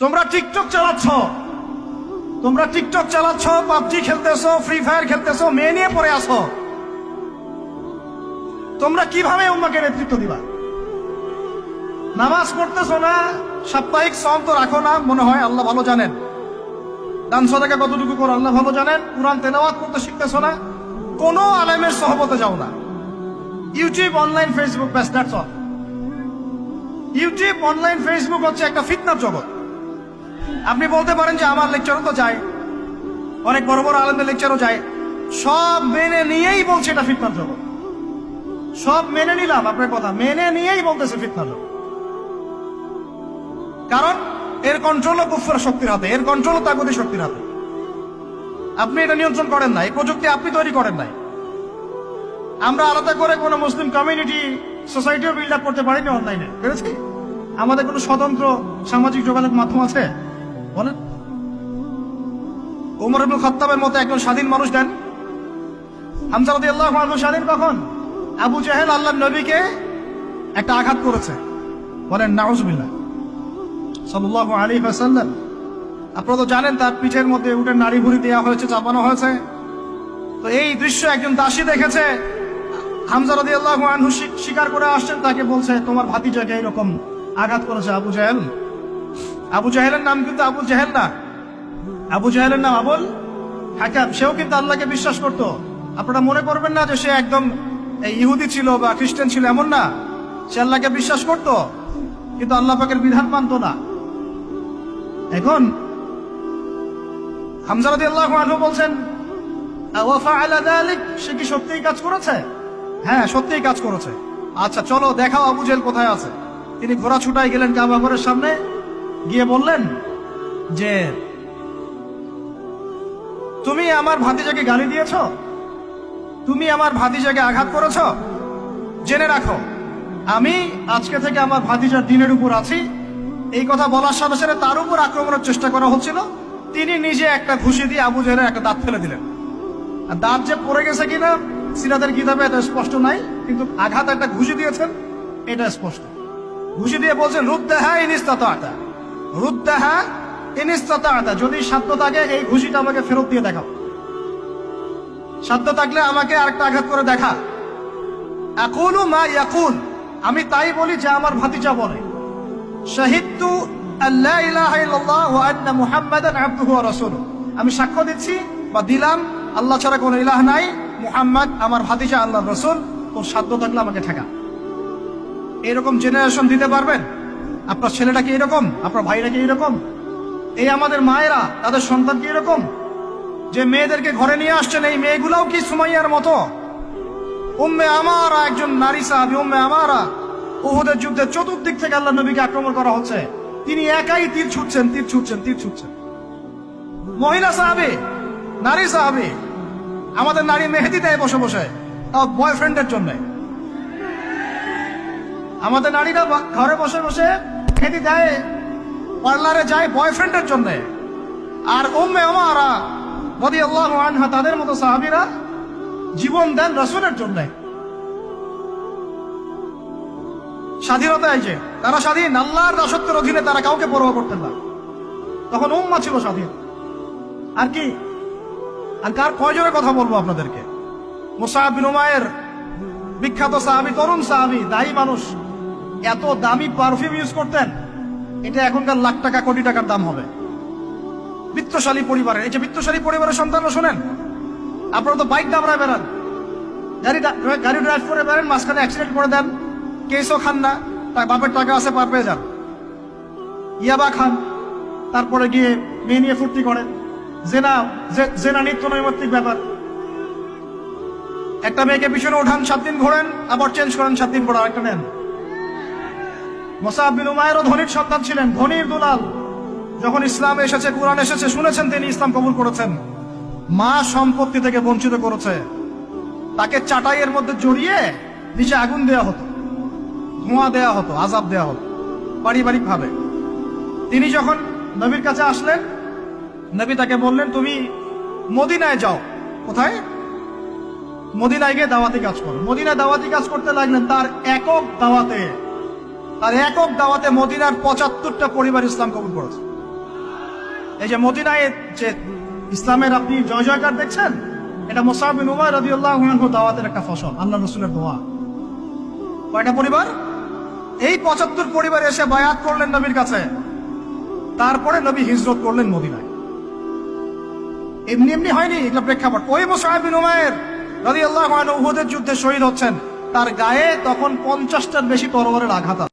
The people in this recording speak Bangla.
তোমরা টিকটক চালাচ্ছ, পাবজি খেলতেছো, ফ্রি ফায়ার খেলতেছো, মেয়ে নিয়ে পড়ে আসো। তোমরা কিভাবে উম্মাকে নেতৃত্ব দিবা? নামাজ পড়তেছো না, সাপ্তাহিক সম তো রাখো না মনে হয়, আল্লাহ ভালো জানেন। দান সদকা কতটুকু করো আল্লাহ ভালো জানেন। কুরআন তেলাওয়াত করতে শিখতেছো না, কোন আলেমের সহবতে যাও না। ইউটিউব, অনলাইন, ফেসবুক, ব্যাস that's all. YouTube, online, Facebook হচ্ছে একটা ফিতনার জগৎ। আপনি বলতে পারেন যে আমার লেকচারও তো যায়, অনেক বড় বড় আলেমদের লেকচারও যায়, সব মেনে নিয়েই বলছে এটা ফিতনার জগৎ। সব মেনে নিলাম, আপনার কথা মেনে নিয়েই বলতেছে ফিতনার জগৎ। কারণ এর কন্ট্রোলও কুফর শক্তির হাতে, এর কন্ট্রোলও তাগুতি শক্তির হাতে। আপনি এটা নিয়ন্ত্রণ করেন নাই, এই প্রযুক্তি আপনি তৈরি করেন নাই। আমরা আলাদা করে কোনো মুসলিম কমিউনিটি, সোসাইটিও বিল্ড আপ করতে পারিনি অনলাইনে, পেরেছি? আমাদের কোনো স্বতন্ত্র সামাজিক যোগাযোগ মাধ্যম আছে বলেন? ওমর ইবনে খাত্তাবের মতো একজন স্বাধীন মানুষ দেন। হামজা রাদিয়াল্লাহু আনহু স্বাধীন কখন? আবু জাহেল আল্লাহর নবীকে একটা আঘাত করেছে, বলেন নাউজুবিল্লাহ, সাল্লাল্লাহু আলাইহি ওয়াসাল্লাম। আপনারা তো জানেন তার পিঠের মধ্যে উটের নাড়ি ভুড়ি দেওয়া হয়েছে, চাপানো হয়েছে। তো এই দৃশ্য একজন দাসী দেখেছে। হামজা রাদিয়াল্লাহু আনহু স্বীকার করে আসছেন, তাকে বলছে তোমার ভাতিজাকে এরকম আঘাত করেছে আবু জাহেল। আবু জাহেলের নাম কিন্তু আবু জাহেল না, আবু জাহেলের নাম আবুল হাকাম। সেও কিন্তু আল্লাহকে বিশ্বাস করত। আপনারা মনে করবেন না যে সে একদম ইহুদি ছিল বা খ্রিস্টান ছিল, এমন না। সে আল্লাহকে বিশ্বাস করত, কিন্তু আল্লাহ পাকের বিধান মানত না। এখন হামজা রাদিয়াল্লাহু আনহু বলছেন ওয়া ফাআলা যালিক, সে কি সত্যিই কাজ করেছে? হ্যাঁ, সত্যিই কাজ করেছে। আচ্ছা চলো দেখাও আবু জাহেল কোথায় আছে। তিনি ঘোড়া ছুটাই গেলেন কাবা ঘরের সামনে, গিয়ে বললেন যে তুমি আমার ভাতিজাকে গালি দিয়েছ, তুমি আমার ভাতিজাকে আঘাত করেছ, জেনে রাখো আমি আজকে থেকে আমার ভাতিজার দিনের উপর আছি। এই কথা বলার সাথে সাথে তার উপর আক্রমণের চেষ্টা করা হচ্ছিল। তিনি নিজে একটা ঘুষি দিয়ে আবু জাহেলের একটা দাঁত ফেলে দিলেন। আর দাঁত যে পড়ে গেছে কিনা সিরাতের কিতাবে এটা স্পষ্ট নাই, কিন্তু আঘাত একটা ঘুষি দিয়েছেন এটা স্পষ্ট। ঘুষি দিয়ে বলছেন রুদ্দাহা ইন ইসতাতা, রুদ্দাহা ইন ইসতাতা, যদি সাধ্য থাকে এই ঘুষিটা আমাকে ফেরত দিয়ে দেখাও। সাধ্য থাকলে আমাকে আরেকটা আঘাত করে দেখা। আকুলু মা ইয়াকুল, আমি তাই বলি যে আমার ভাতিজা বলে। শাহিদতু আল্লা ইলাহা ইল্লাল্লাহ ওয়া আন্না মুহাম্মাদান আবদুহু ওয়া রাসূলুহু, আমি সাক্ষ্য দিচ্ছি বা দিলাম আল্লাহ ছাড়া কোনো ইলাহ নাই, মুহাম্মদ আমার ভাতিজা আল্লাহর রাসূল। তোর সাধ্য থাকলে আমাকে ঠেকা। এরকম জেনারেশন দিতে পারবেন? আপনার ছেলেটা কি এরকম? আপনার ভাইরা কি এরকম? এই আমাদের মায়েরা তাদের সন্তান কি এরকম? যে মেয়েদেরকে ঘরে নিয়ে আসছেন, এই মেয়েগুলাও কি সুমাইয়ার মতো? উম্মে আমারা একজন নারী সাহাবী, উম্মে আমারা উহুদের যুদ্ধে চতুর্দিক থেকে আল্লাহ নবীকে আক্রমণ করা হচ্ছে, তিনি একাই তীর ছুটছেন। মহিলা সাহাবী, নারী সাহাবী। আমাদের নারী মেহেদি দেয় বসে বসে, তাও বয়ফ্রেন্ডের জন্য। আমাদের নারীরা ঘরে বসে বসে মেহেদি দেয়, পার্লারে যায় বয়ফ্রেন্ডের জন্য। আর উম্মে আমারা রাদিয়াল্লাহু আনহা, তাদের মতো সাহাবীরা জীবন দেন রাসূলের জন্য। স্বাধীনতা এই যে তারা স্বাধীন, আল্লাহর দাসত্বের অধীনে তারা কাউকে পরোয়া করতেন না। তখন উম্মাহ ছিল স্বাধীন। আর কি, আর কার কয়জনের কথা বলবো আপনাদেরকে? মুসআব বিন উমাইর, বিখ্যাত সাহাবী, তরুণ সাহাবী, দায়ী মানুষ, এত দামি পারফিউম ইউজ করতেন, এটা এখনকার লাখ টাকা কোটি টাকার দাম হবে। বিত্তশালী পরিবারের, এই যে বিত্তশালী পরিবারের সন্তানরা শোনেন, আপনারা তো বাইক দাবড়ায় বেড়ান, গাড়ি ড্রাইভ করে বেড়ান, মাঝখানে অ্যাক্সিডেন্ট করে দেন, কেসও খান না, তার বাপের টাকা আছে পার পেয়ে যান। ইয়াবা খান, তারপরে গিয়ে মেয়ে নিয়ে ফুর্তি করেন। জেনা নিত্য নৈমিত্তিক ব্যাপার। একটা মেয়েকে পিছনে ওঠান, 7 দিন ঘোরেন, আবার চেঞ্জ করেন, 7 দিন পর আরেকটা নেন। মুসআব বিন উমাইরও ধনীর সন্তান ছিলেন, ধনীর দুলাল। যখন ইসলাম এসেছে, কুরআন এসেছে, শুনেছেন, তিনি ইসলাম কবুল করেছেন। মা সম্পত্তি থেকে বঞ্চিত করেছে, তাকে চাটাইয়ের মধ্যে জড়িয়ে নিচে আগুন দেওয়া হতো, ধোঁয়া দেওয়া হতো, আযাব দেওয়া হতো পারিবারিক ভাবে। তিনি যখন নবীর কাছে আসলেন, নবী তাকে বললেন তুমি মদিনায় যাও। কোথায়? মদিনায় গিয়ে দাওয়াতি কাজ করো। মদিনায় দাওয়াতি কাজ করতে লাগলেন। তার একক দাওয়াতে মদিনার ৭৫টা পরিবার ইসলাম কবুল করেছে। এই যে মদিনায় যে ইসলামের আপনি জয় জয়কার দেখছেন, এটা মুসআব বিন উমাইর রাদিয়াল্লাহু আনহু দাওয়াতের একটা ফসল, আল্লাহ রাসূলের দোয়া। কয়টা পরিবার? এই 75 পরিবার এসে বায়াত করলেন নবীর কাছে, তারপরে নবী হিজরত করলেন মদিনায়। এমনি এমনি হয়নি, এটা প্রেক্ষাপট। ওই মুসআব বিন উমাইর রাদিয়াল্লাহু আনহু উহুদের যুদ্ধে শহীদ হচ্ছেন, তার গায়ে তখন 50টার বেশি তরবারের আঘাত আছে।